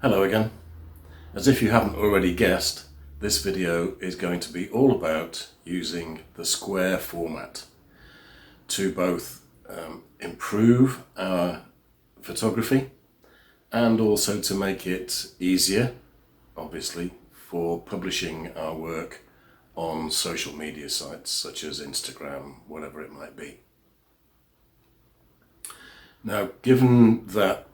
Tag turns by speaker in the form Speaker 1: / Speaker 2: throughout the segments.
Speaker 1: Hello again. As if you haven't already guessed, this video is going to be all about using the square format to both improve our photography and also to make it easier, obviously, for publishing our work on social media sites such as Instagram, whatever it might be. Now, given that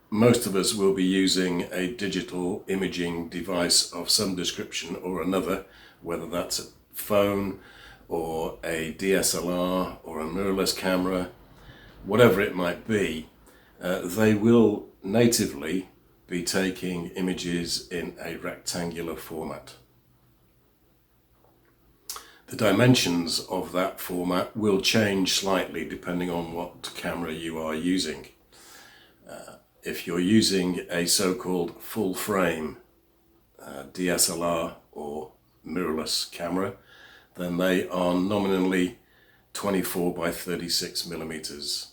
Speaker 1: most of us will be using a digital imaging device of some description or another, whether that's a phone or a DSLR or a mirrorless camera, whatever it might be, they will natively be taking images in a rectangular format. The dimensions of that format will change slightly depending on what camera you are using. If you're using a so-called full frame DSLR or mirrorless camera, then they are nominally 24 by 36 millimeters,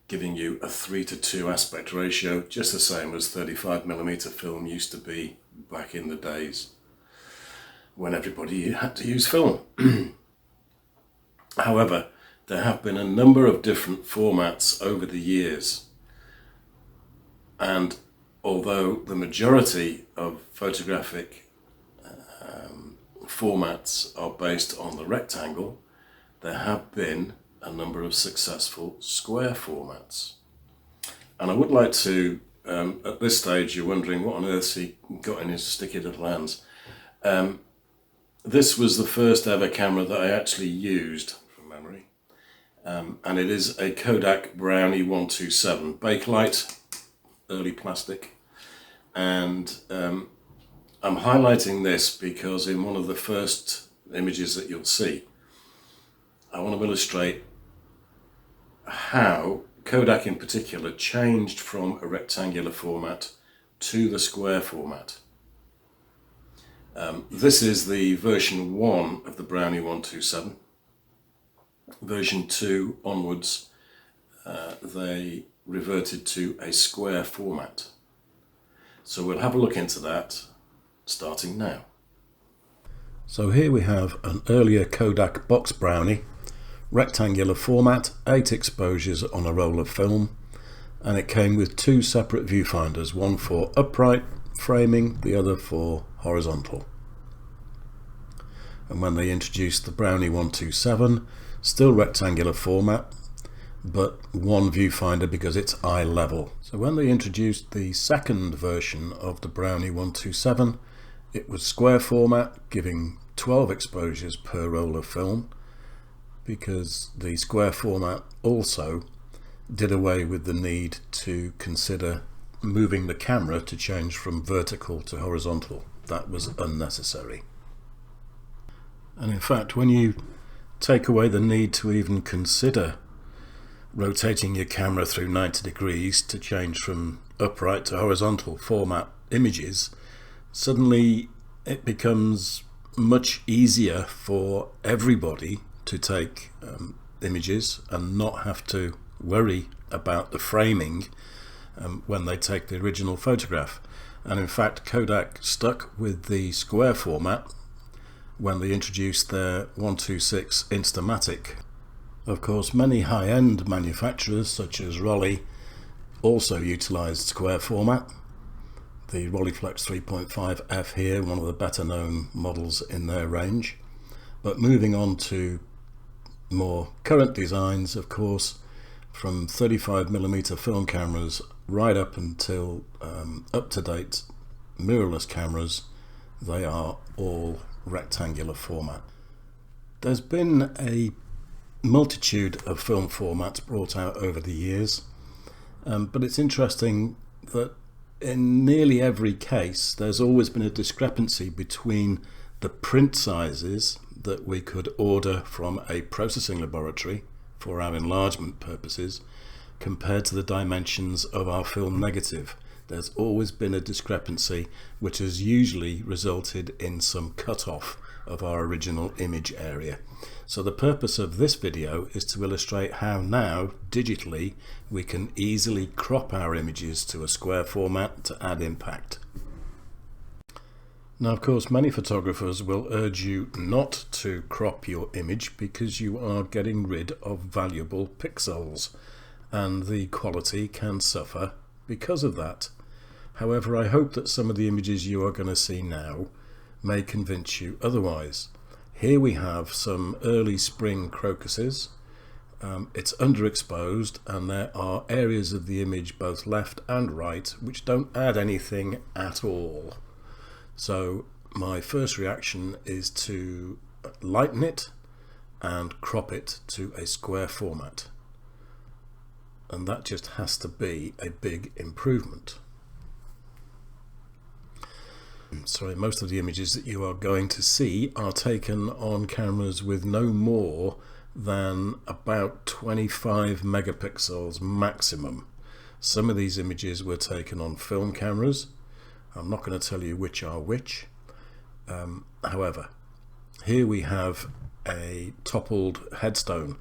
Speaker 1: giving you a 3:2 aspect ratio, just the same as 35 millimeter film used to be back in the days when everybody had to use film. However, there have been a number of different formats over the years. And although the majority of photographic formats are based on the rectangle, there have been a number of successful square formats. And I would like to, at this stage, you're wondering what on earth he got in his sticky little hands. This was the first ever camera that I actually used from memory. And it is a Kodak Brownie 127 Bakelite. Early plastic, and I'm highlighting this because in one of the first images that you'll see, I want to illustrate how Kodak in particular changed from a rectangular format to the square format. This is the version 1 of the Brownie 127. Version 2 onwards, they reverted to a square format. So we'll have a look into that starting now. So here we have an earlier Kodak box Brownie, rectangular format, 8 exposures on a roll of film, and it came with 2 separate viewfinders, one for upright framing, the other for horizontal. And when they introduced the Brownie 127, still rectangular format, but one viewfinder because it's eye level. So when they introduced the second version of the Brownie 127, it was square format, giving 12 exposures per roll of film, because the square format also did away with the need to consider moving the camera to change from vertical to horizontal. That was unnecessary. And in fact, when you take away the need to even consider rotating your camera through 90 degrees to change from upright to horizontal format images, suddenly it becomes much easier for everybody to take images and not have to worry about the framing when they take the original photograph. And in fact, Kodak stuck with the square format when they introduced their 126 Instamatic. Of course, many high-end manufacturers such as Rolleiflex also utilised square format. The Rolleiflex 3.5F here, one of the better known models in their range. But moving on to more current designs, of course, from 35mm film cameras right up until up-to-date mirrorless cameras, they are all rectangular format. There's been a multitude of film formats brought out over the years, but it's interesting that in nearly every case there's always been a discrepancy between the print sizes that we could order from a processing laboratory for our enlargement purposes compared to the dimensions of our film negative. There's always been a discrepancy which has usually resulted in some cut-off of our original image area. So the purpose of this video is to illustrate how now, digitally, we can easily crop our images to a square format to add impact. Now, of course, many photographers will urge you not to crop your image because you are getting rid of valuable pixels, and the quality can suffer because of that. However, I hope that some of the images you are going to see now may convince you otherwise. Here we have some early spring crocuses. It's underexposed, and there are areas of the image, both left and right, which don't add anything at all. So my first reaction is to lighten it and crop it to a square format. And that just has to be a big improvement. Sorry, most of the images that you are going to see are taken on cameras with no more than about 25 megapixels maximum. Some of these images were taken on film cameras. I'm not going to tell you which are which. However, here we have a toppled headstone,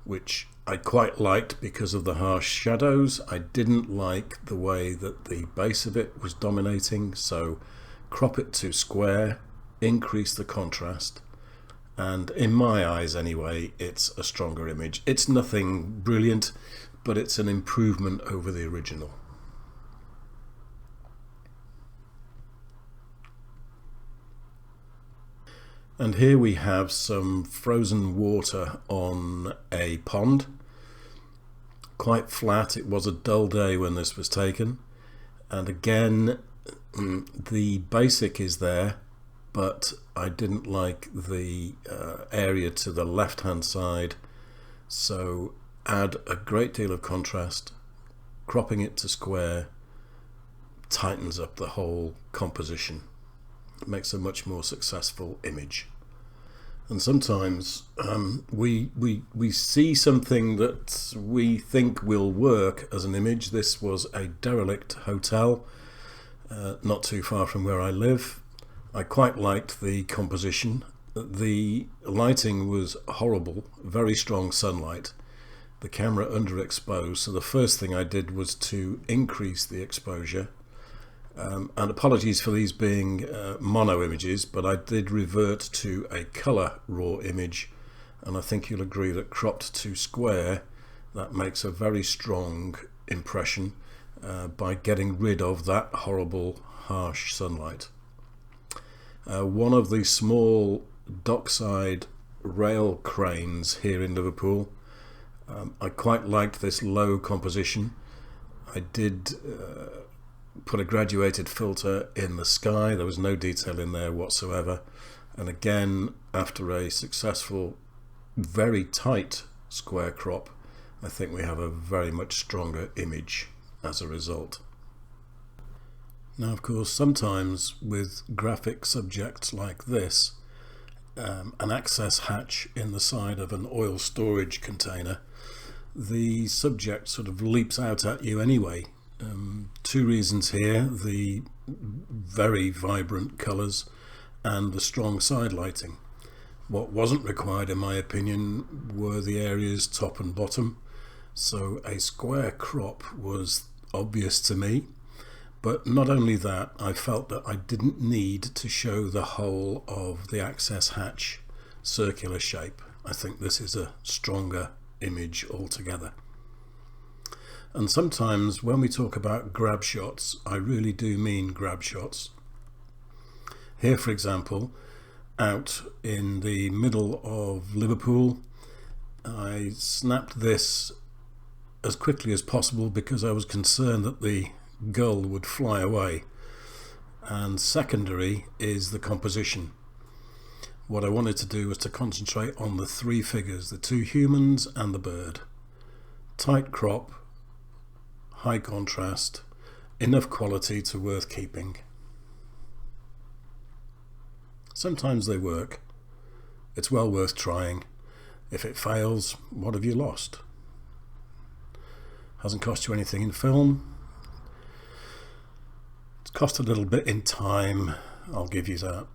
Speaker 1: which I quite liked because of the harsh shadows. I didn't like the way that the base of it was dominating, so crop it to square, increase the contrast, and in my eyes anyway, it's a stronger image. It's nothing brilliant, but it's an improvement over the original. And here we have some frozen water on a pond. Quite flat. It was a dull day when this was taken. And again, the basic is there, but I didn't like the area to the left hand side. So add a great deal of contrast. Cropping it to square tightens up the whole composition. It makes a much more successful image. And sometimes we see something that we think will work as an image. This was a derelict hotel not too far from where I live. I quite liked the composition. The lighting was horrible, very strong sunlight, the camera underexposed, so the first thing I did was to increase the exposure. And apologies for these being mono images, but I did revert to a color raw image, and I think you'll agree that cropped to square, that makes a very strong impression by getting rid of that horrible harsh sunlight. One of the small dockside rail cranes here in Liverpool, I quite liked this low composition. I did put a graduated filter in the sky. There was no detail in there whatsoever, and again, after a successful very tight square crop, I think we have a very much stronger image as a result. Now, of course, sometimes with graphic subjects like this, an access hatch in the side of an oil storage container, the subject sort of leaps out at you anyway. Two reasons here: the very vibrant colours and the strong side lighting. What wasn't required, in my opinion, were the areas top and bottom, so a square crop was obvious to me. But not only that, I felt that I didn't need to show the whole of the access hatch circular shape. I think this is a stronger image altogether. And sometimes when we talk about grab shots, I really do mean grab shots. Here, for example, out in the middle of Liverpool, I snapped this as quickly as possible because I was concerned that the gull would fly away. And secondary is the composition. What I wanted to do was to concentrate on the three figures, the two humans and the bird. Tight crop, high contrast, enough quality to worth keeping. Sometimes they work. It's well worth trying. If it fails, what have you lost? Hasn't cost you anything in film. It's cost a little bit in time, I'll give you that.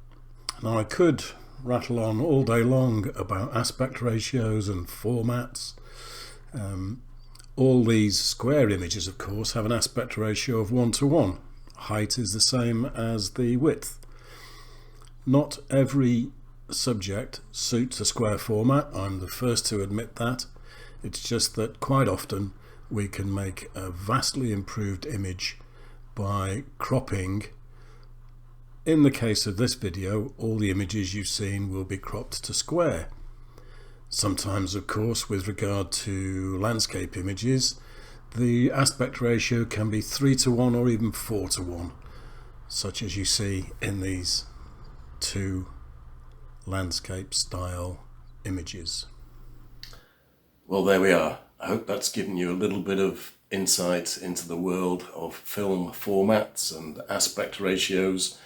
Speaker 1: Now I could rattle on all day long about aspect ratios and formats. All these square images, of course, have an aspect ratio of 1:1. Height is the same as the width. Not every subject suits a square format. I'm the first to admit that. It's just that quite often we can make a vastly improved image by cropping. In the case of this video, all the images you've seen will be cropped to square. Sometimes, of course, with regard to landscape images, the aspect ratio can be 3:1 or even 4:1, such as you see in these two landscape style images. Well, there we are. I hope that's given you a little bit of insight into the world of film formats and aspect ratios.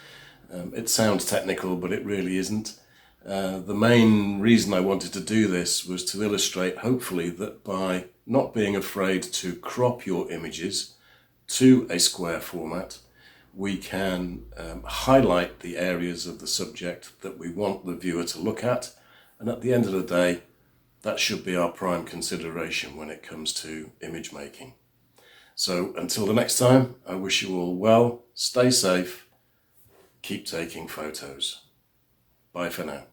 Speaker 1: It sounds technical, but it really isn't. The main reason I wanted to do this was to illustrate, hopefully, that by not being afraid to crop your images to a square format, we can highlight the areas of the subject that we want the viewer to look at, and at the end of the day, that should be our prime consideration when it comes to image making. So until the next time, I wish you all well, stay safe, keep taking photos. Bye for now.